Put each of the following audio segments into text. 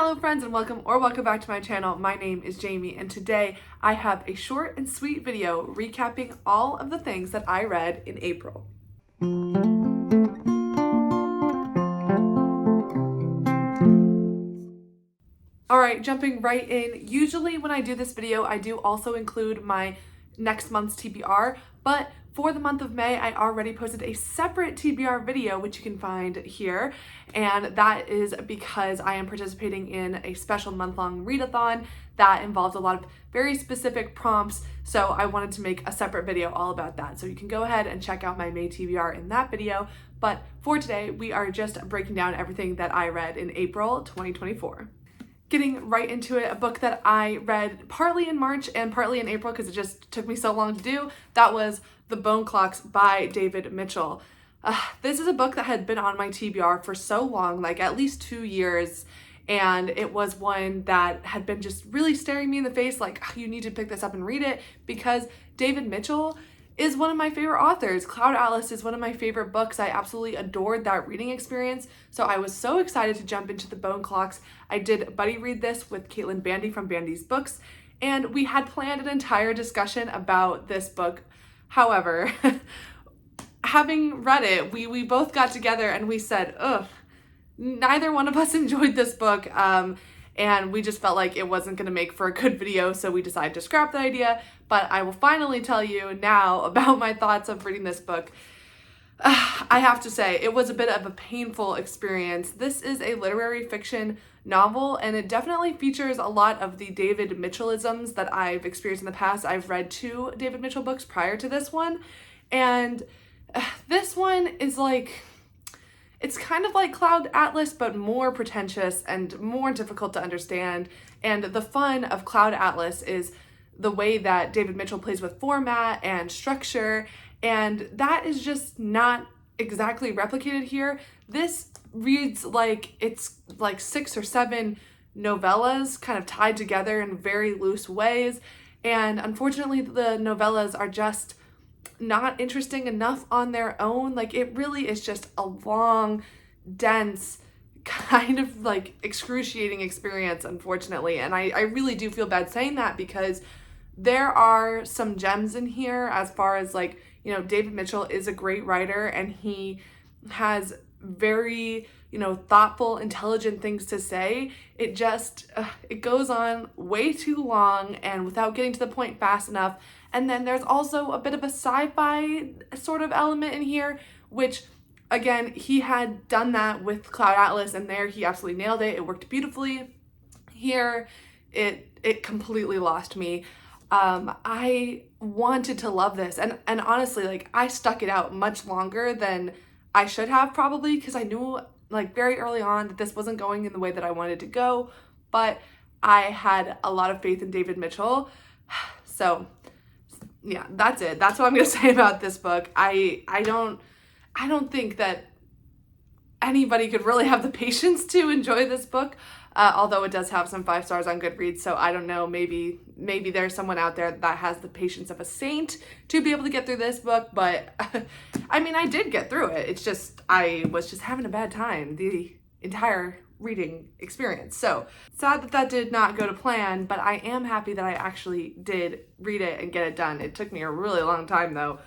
Hello friends and welcome back to my channel. My name is Jamie and today I have a short and sweet video recapping all of the things that I read in April. Alright, jumping right in. Usually when I do this video, I do also include my next month's TBR, but for the month of May, I already posted a separate TBR video, which you can find here, and that is because I am participating in a special month-long readathon that involves a lot of very specific prompts, so I wanted to make a separate video all about that. So you can go ahead and check out my May TBR in that video, but for today, we are just breaking down everything that I read in April 2024. Getting right into it, a book that I read partly in March and partly in April because it just took me so long to do, that was The Bone Clocks by David Mitchell. This is a book that had been on my TBR for so long, like at least 2 years, and it was one that had been just really staring me in the face, like, you need to pick this up and read it, because David Mitchell is one of my favorite authors. Cloud Atlas is one of my favorite books. I absolutely adored that reading experience, so I was so excited to jump into The Bone Clocks. I did buddy read this with Caitlin Bandy from Bandy's Books, and we had planned an entire discussion about this book. However, having read it, we both got together and we said, ugh, neither one of us enjoyed this book, and we just felt like it wasn't going to make for a good video, so we decided to scrap the idea. But I will finally tell you now about my thoughts of reading this book. I have to say, it was a bit of a painful experience. This is a literary fiction novel, and it definitely features a lot of the David Mitchellisms that I've experienced in the past. I've read 2 David Mitchell books prior to this one, and this one is like, it's kind of like Cloud Atlas, but more pretentious and more difficult to understand. And the fun of Cloud Atlas is the way that David Mitchell plays with format and structure, and that is just not exactly replicated here. This reads like it's like 6 or 7 novellas kind of tied together in very loose ways, and unfortunately the novellas are just not interesting enough on their own. Like, it really is just a long, dense, kind of like excruciating experience, unfortunately. And I really do feel bad saying that, because there are some gems in here as far as, like, you know, David Mitchell is a great writer and he has very, you know, thoughtful, intelligent things to say. It just, it goes on way too long and without getting to the point fast enough. And then there's also a bit of a sci-fi sort of element in here, which, again, he had done that with Cloud Atlas, and there he absolutely nailed it. It worked beautifully. Here, it completely lost me. I wanted to love this, and honestly, like, I stuck it out much longer than I should have, probably, because I knew, like, very early on that this wasn't going in the way that I wanted to go, but I had a lot of faith in David Mitchell. So yeah, that's it. That's what I'm gonna say about this book. I don't think that anybody could really have the patience to enjoy this book, although it does have some 5 stars on Goodreads, so I don't know, maybe there's someone out there that has the patience of a saint to be able to get through this book, but I mean, I did get through it. It's just, I was just having a bad time the entire reading experience. So sad that that did not go to plan, but I am happy that I actually did read it and get it done. It took me a really long time though.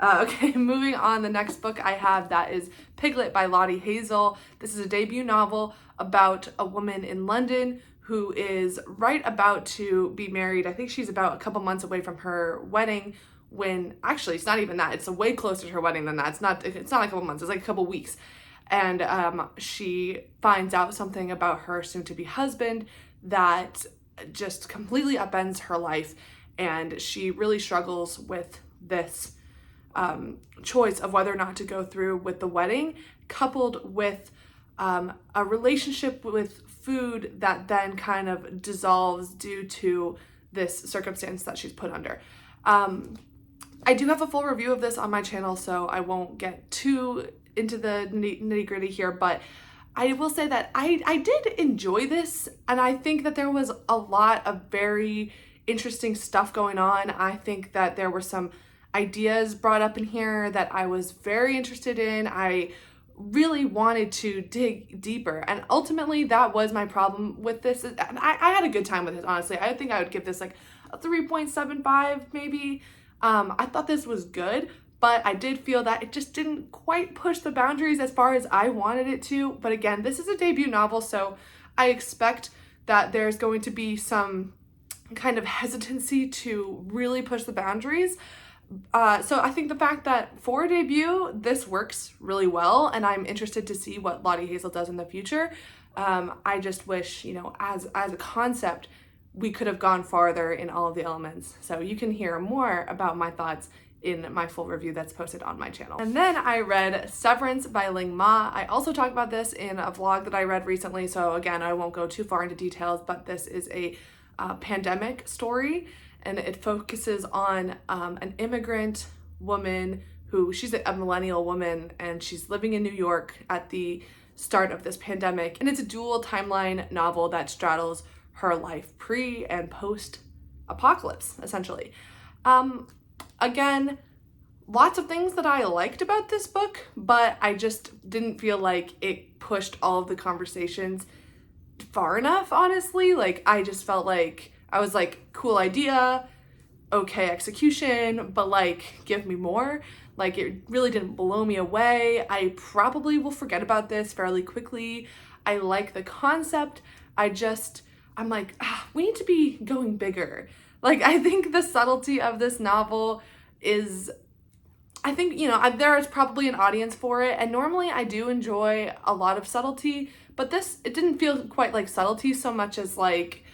Okay, moving on, the next book I have, that is Piglet by Lottie Hazel. This is a debut novel about a woman in London who is right about to be married. I think she's about a couple months away from her wedding, when actually it's not even that. It's way closer to her wedding than that. It's not a couple months, it's like a couple weeks. And she finds out something about her soon-to-be husband that just completely upends her life, and she really struggles with this choice of whether or not to go through with the wedding, coupled with a relationship with food that then kind of dissolves due to this circumstance that she's put under. I do have a full review of this on my channel, so I won't get too into the nitty-gritty here, but I will say that I did enjoy this, and I think that there was a lot of very interesting stuff going on. I think that there were some ideas brought up in here that I was very interested in. I really wanted to dig deeper. And ultimately that was my problem with this. And I had a good time with it, honestly. I think I would give this like a 3.75 maybe. I thought this was good, but I did feel that it just didn't quite push the boundaries as far as I wanted it to. But again, this is a debut novel, so I expect that there's going to be some kind of hesitancy to really push the boundaries. So I think the fact that for a debut, this works really well, and I'm interested to see what Lottie Hazel does in the future. I just wish, you know, as a concept, we could have gone farther in all of the elements. So you can hear more about my thoughts in my full review that's posted on my channel. And then I read Severance by Ling Ma. I also talked about this in a vlog that I read recently, so again, I won't go too far into details, but this is a pandemic story, and it focuses on an immigrant woman she's a millennial woman, and she's living in New York at the start of this pandemic. And it's a dual timeline novel that straddles her life pre and post apocalypse, essentially. Again, lots of things that I liked about this book, but I just didn't feel like it pushed all of the conversations far enough, honestly. Like, I just felt like I was like, cool idea, okay execution, but like, give me more. Like, it really didn't blow me away. I probably will forget about this fairly quickly. I like the concept. I'm like, we need to be going bigger. Like, I think the subtlety of this novel is, I think, you know, there is probably an audience for it, and normally I do enjoy a lot of subtlety, but it didn't feel quite like subtlety so much as like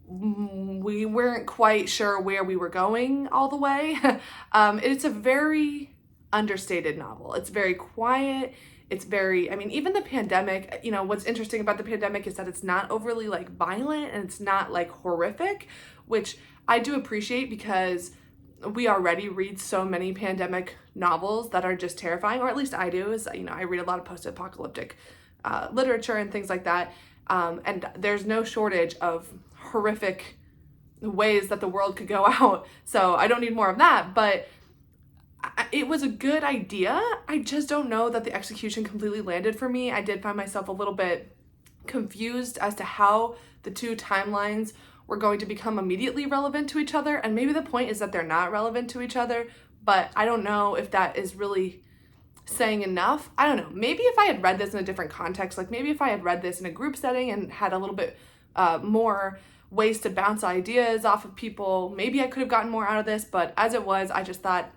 we weren't quite sure where we were going all the way. It's a very understated novel. It's very quiet. It's very, I mean, even the pandemic, you know, what's interesting about the pandemic is that it's not overly like violent, and it's not like horrific, which I do appreciate, because we already read so many pandemic novels that are just terrifying, or at least I do. Is, you know, I read a lot of post-apocalyptic literature and things like that, and there's no shortage of horrific ways that the world could go out, so I don't need more of that. But it was a good idea. I just don't know that the execution completely landed for me. I did find myself a little bit confused as to how the two timelines were going to become immediately relevant to each other, and maybe the point is that they're not relevant to each other, but I don't know if that is really saying enough. I don't know. Maybe if I had read this in a different context, like maybe if I had read this in a group setting and had a little bit more ways to bounce ideas off of people, maybe I could have gotten more out of this, but as it was, I just thought,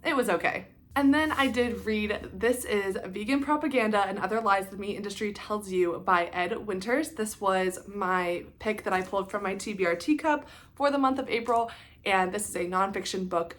it was okay. And then I did read This is Vegan Propaganda and Other Lies the Meat Industry Tells You by Ed Winters. This was my pick that I pulled from my TBR teacup for the month of April, and this is a nonfiction book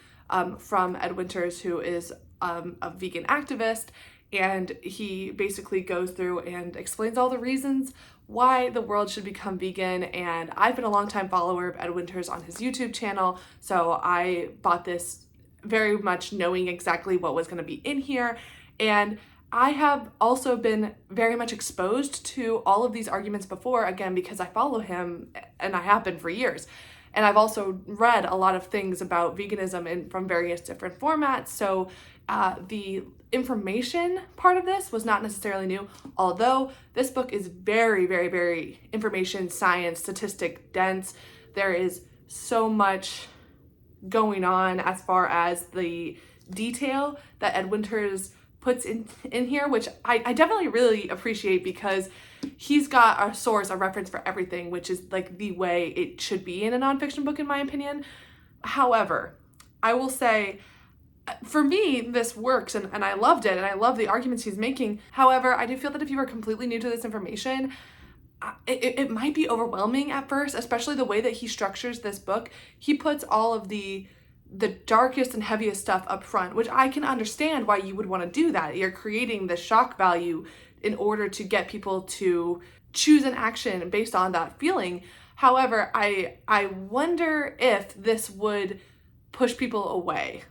from Ed Winters, who is a vegan activist, and he basically goes through and explains all the reasons why the world should become vegan. And I've been a longtime follower of Ed Winters on his YouTube channel, so I bought this very much knowing exactly what was going to be in here. And I have also been very much exposed to all of these arguments before, again, because I follow him, and I have been for years. And I've also read a lot of things about veganism from various different formats. So the information part of this was not necessarily new, although this book is very, very, very information, science, statistic dense. There is so much going on as far as the detail that Ed Winters puts in here, which I definitely really appreciate, because he's got a source, a reference for everything, which is like the way it should be in a nonfiction book, in my opinion. However, I will say, for me, this works, and I loved it, and I love the arguments he's making. However, I do feel that if you are completely new to this information, it might be overwhelming at first, especially the way that he structures this book. He puts all of the darkest and heaviest stuff up front, which I can understand why you would want to do that. You're creating the shock value in order to get people to choose an action based on that feeling. However, I wonder if this would push people away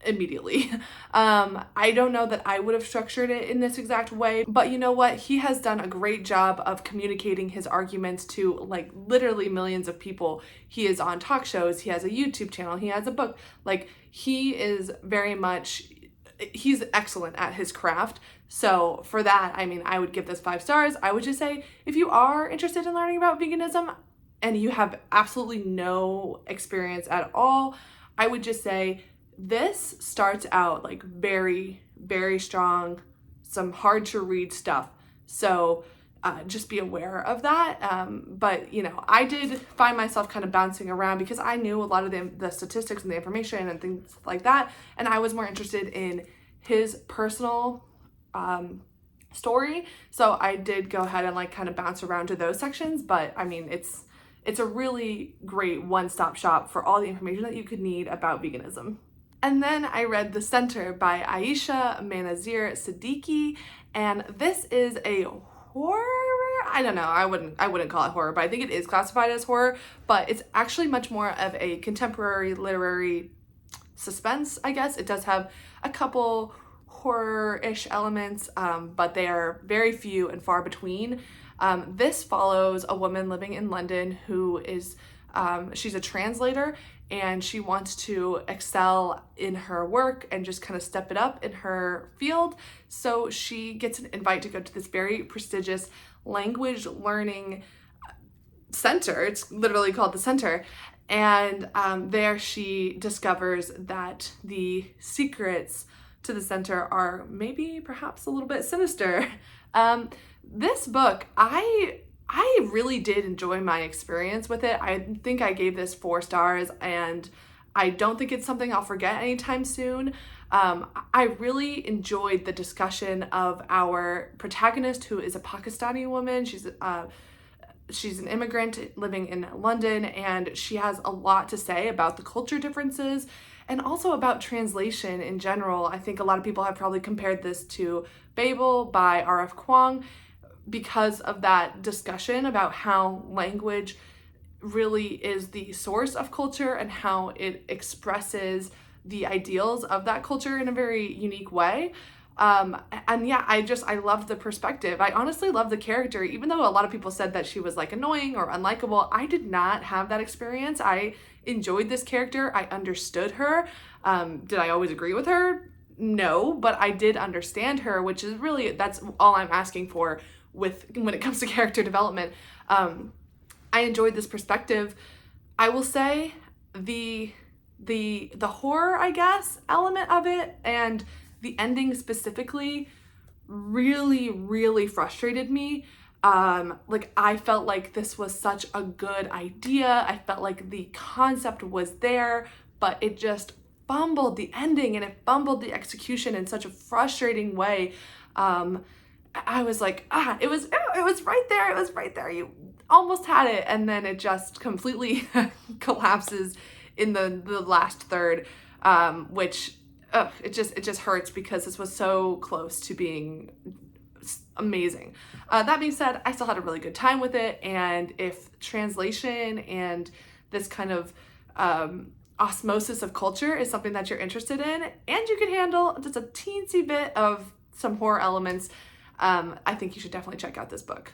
immediately. I don't know that I would have structured it in this exact way, but you know what? He has done a great job of communicating his arguments to like literally millions of people. He is on talk shows, he has a YouTube channel, he has a book. Like, he is very much he's excellent at his craft. So for that, I mean, I would give this 5 stars. I would just say, if you are interested in learning about veganism and you have absolutely no experience at all, I would just say this starts out like very, very strong, some hard to read stuff. So just be aware of that. But, you know, I did find myself kind of bouncing around because I knew a lot of the statistics and the information and things like that. And I was more interested in his personal story. So I did go ahead and like kind of bounce around to those sections. But I mean, it's a really great one-stop shop for all the information that you could need about veganism. And then I read The Center by Aisha Manazir Siddiqui, and this is a horror. I don't know, I wouldn't call it horror, but I think it is classified as horror, but it's actually much more of a contemporary literary suspense, I guess. It does have a couple horror-ish elements, but they are very few and far between. This follows a woman living in London who is, she's a translator, and she wants to excel in her work and just kind of step it up in her field. So she gets an invite to go to this very prestigious language learning center. It's literally called the Center. And there she discovers that the secrets to the center are maybe perhaps a little bit sinister. This book, I really did enjoy my experience with it. I think I gave this 4 stars, and I don't think it's something I'll forget anytime soon. I really enjoyed the discussion of our protagonist, who is a Pakistani woman. She's an immigrant living in London, and she has a lot to say about the culture differences and also about translation in general. I think a lot of people have probably compared this to Babel by R.F. Kuang, because of that discussion about how language really is the source of culture and how it expresses the ideals of that culture in a very unique way. And yeah, I loved the perspective. I honestly loved the character, even though a lot of people said that she was like annoying or unlikable. I did not have that experience. I enjoyed this character. I understood her. Did I always agree with her? No, but I did understand her, which is really, that's all I'm asking for when it comes to character development. I enjoyed this perspective. I will say the horror, I guess, element of it and the ending specifically really, really frustrated me. Like, I felt like this was such a good idea. I felt like the concept was there, but it just fumbled the ending and it fumbled the execution in such a frustrating way. I was like, it was right there. It was right there. You almost had it. And then it just completely collapses in the last third, which it just hurts because this was so close to being amazing. That being said, I still had a really good time with it. And if translation and this kind of osmosis of culture is something that you're interested in, and you can handle just a teensy bit of some horror elements, I think you should definitely check out this book.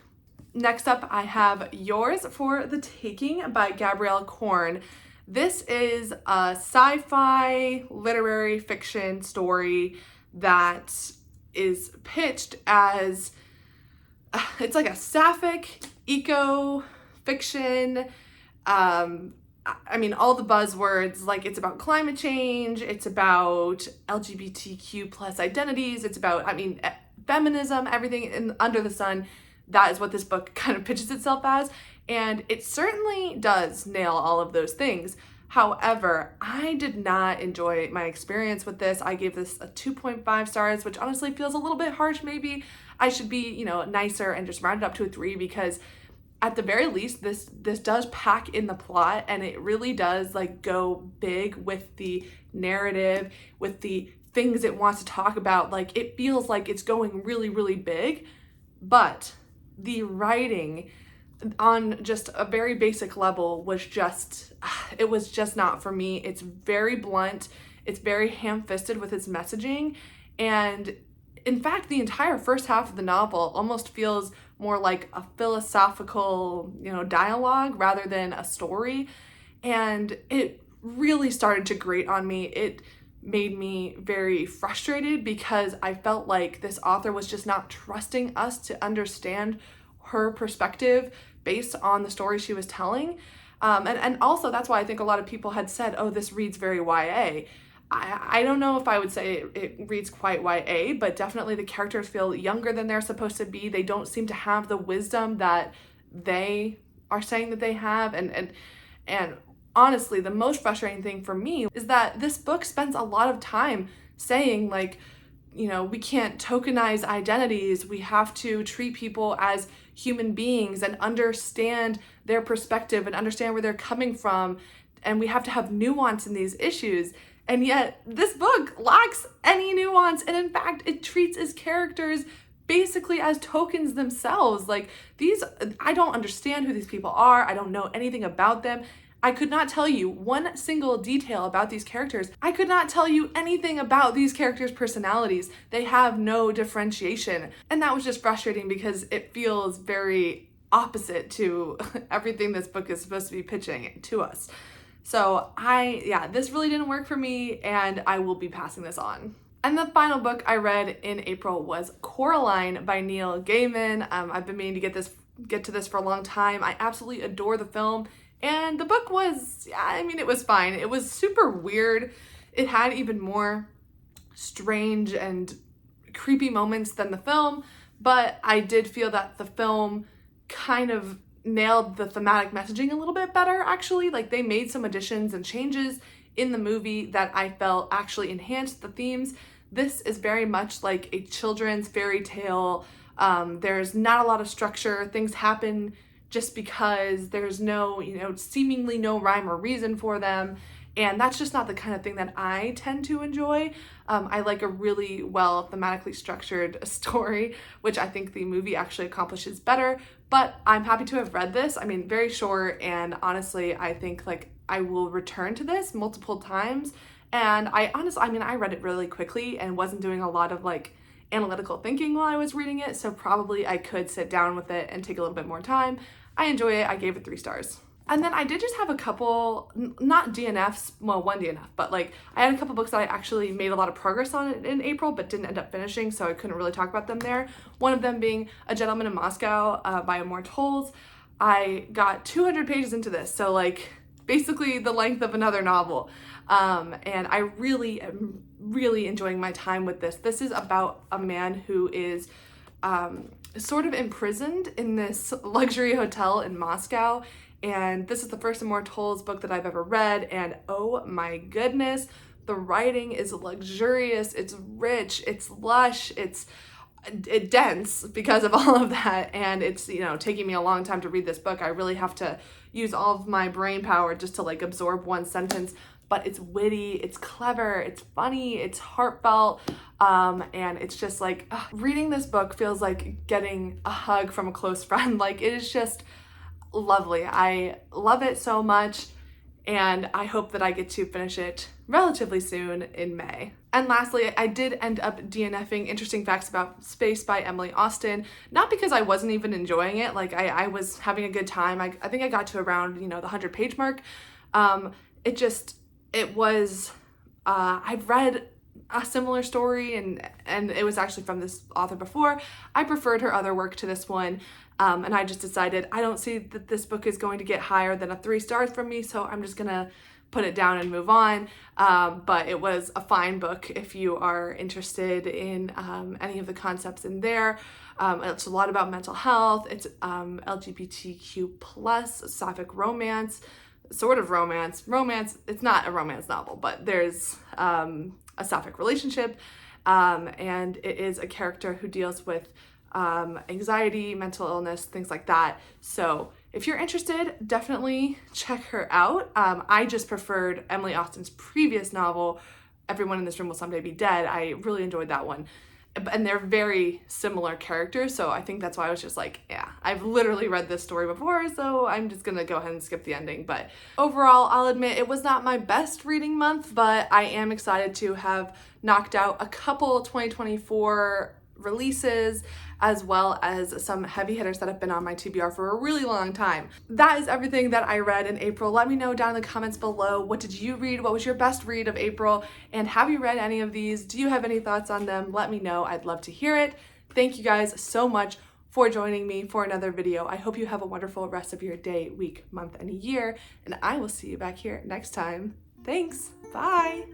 Next up, I have Yours for the Taking by Gabrielle Korn. This is a sci-fi literary fiction story that is pitched as, it's like a sapphic eco fiction. I mean, all the buzzwords, like it's about climate change, it's about LGBTQ plus identities, it's about, feminism, everything under the sun. That is what this book kind of pitches itself as. And it certainly does nail all of those things. However, I did not enjoy my experience with this. I gave this a 2.5 stars, which honestly feels a little bit harsh. Maybe I should be, nicer and just round it up to a 3, because at the very least, this does pack in the plot, and it really does like go big with the narrative, with the things it wants to talk about. Like, it feels like it's going really, really big, but the writing on just a very basic level was just not for me. It's very blunt. It's very ham-fisted with its messaging. And in fact, the entire first half of the novel almost feels more like a philosophical, dialogue rather than a story. And it really started to grate on me. made me very frustrated because I felt like this author was just not trusting us to understand her perspective based on the story she was telling. And also that's why I think a lot of people had said, oh, this reads very YA. I don't know if I would say it reads quite YA, but definitely the characters feel younger than they're supposed to be. They don't seem to have the wisdom that they are saying that they have. And honestly, the most frustrating thing for me is that this book spends a lot of time saying, like, you know, we can't tokenize identities. We have to treat people as human beings and understand their perspective and understand where they're coming from. And we have to have nuance in these issues. And yet this book lacks any nuance. And in fact, it treats its characters basically as tokens themselves. Like, I don't understand who these people are. I don't know anything about them. I could not tell you one single detail about these characters. I could not tell you anything about these characters' personalities. They have no differentiation. And that was just frustrating because it feels very opposite to everything this book is supposed to be pitching to us. So this really didn't work for me, and I will be passing this on. And the final book I read in April was Coraline by Neil Gaiman. I've been meaning to get to this for a long time. I absolutely adore the film. And the book was, it was fine. It was super weird. It had even more strange and creepy moments than the film, but I did feel that the film kind of nailed the thematic messaging a little bit better, actually. Like, they made some additions and changes in the movie that I felt actually enhanced the themes. This is very much like a children's fairy tale. There's not a lot of structure. Things happen just because there's no, seemingly no rhyme or reason for them. And that's just not the kind of thing that I tend to enjoy. I like a really well thematically structured story, which I think the movie actually accomplishes better. But I'm happy to have read this. Very short, and honestly, I think I will return to this multiple times. And I read it really quickly and wasn't doing a lot of analytical thinking while I was reading it, so probably I could sit down with it and take a little bit more time. I enjoy it. I gave it 3 stars. And then I did just have a couple, not DNFs, well, one DNF, but I had a couple books that I actually made a lot of progress on in April, but didn't end up finishing, so I couldn't really talk about them there. One of them being A Gentleman in Moscow by Amor Tolls. I got 200 pages into this, so basically the length of another novel. And I really am really enjoying my time with this. This is about a man who is sort of imprisoned in this luxury hotel in Moscow. And this is the first Amor Tolls book that I've ever read. And oh my goodness, the writing is luxurious, it's rich, it's lush, it's dense because of all of that. And it's, taking me a long time to read this book. I really have to use all of my brain power just to absorb one sentence. But it's witty, it's clever, it's funny, it's heartfelt, and it's just reading this book feels like getting a hug from a close friend. It is just lovely. I love it so much, and I hope that I get to finish it relatively soon in May. And lastly, I did end up DNFing Interesting Facts About Space by Emily Austen, not because I wasn't even enjoying it. I was having a good time. I think I got to around, the 100-page mark. I've read a similar story and it was actually from this author before. I preferred her other work to this one, and I just decided I don't see that this book is going to get higher than a 3 stars from me, so I'm just gonna put it down and move on. But it was a fine book if you are interested in any of the concepts in there. It's a lot about mental health. It's LGBTQ plus sapphic romance, sort of romance. It's not a romance novel, but there's a sapphic relationship, and it is a character who deals with anxiety, mental illness, things like that. So if you're interested, definitely check her out. I just preferred Emily Austen's previous novel, Everyone in This Room Will Someday Be Dead. I really enjoyed that one. And they're very similar characters, so I think that's why I was just I've literally read this story before, so I'm just gonna go ahead and skip the ending. But overall, I'll admit it was not my best reading month, but I am excited to have knocked out a couple 2024 releases, as well as some heavy hitters that have been on my TBR for a really long time. That is everything that I read in April. Let me know down in the comments below, what did you read? What was your best read of April? And have you read any of these? Do you have any thoughts on them? Let me know. I'd love to hear it. Thank you guys so much for joining me for another video. I hope you have a wonderful rest of your day, week, month, and year, and I will see you back here next time. Thanks. Bye.